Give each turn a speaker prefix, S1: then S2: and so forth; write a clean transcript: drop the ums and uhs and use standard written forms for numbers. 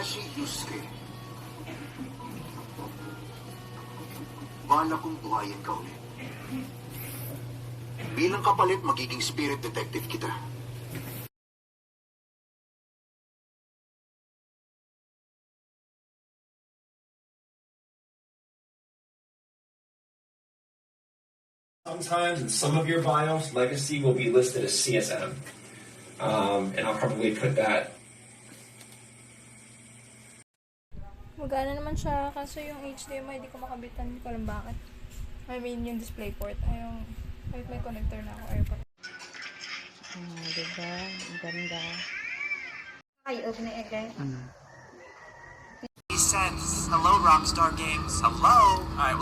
S1: Takeshi Yusuke. Bala kong buhayin ka ulit. Bilang kapalit, magiging spirit detective kita.
S2: Sometimes in some of your bios, Legacy will be listed as CSM. And I'll probably put that.
S3: Magana naman siya, kaso yung HDMI di ko makabitan, hindi ko alam bakit. I mean, yung DisplayPort, ay yung, kahit may connector na ako, AirPod.
S4: Diba? Ang ganda.
S5: Ay, open na again.
S1: Sense. Hello, Rockstar Games. Hello. All right.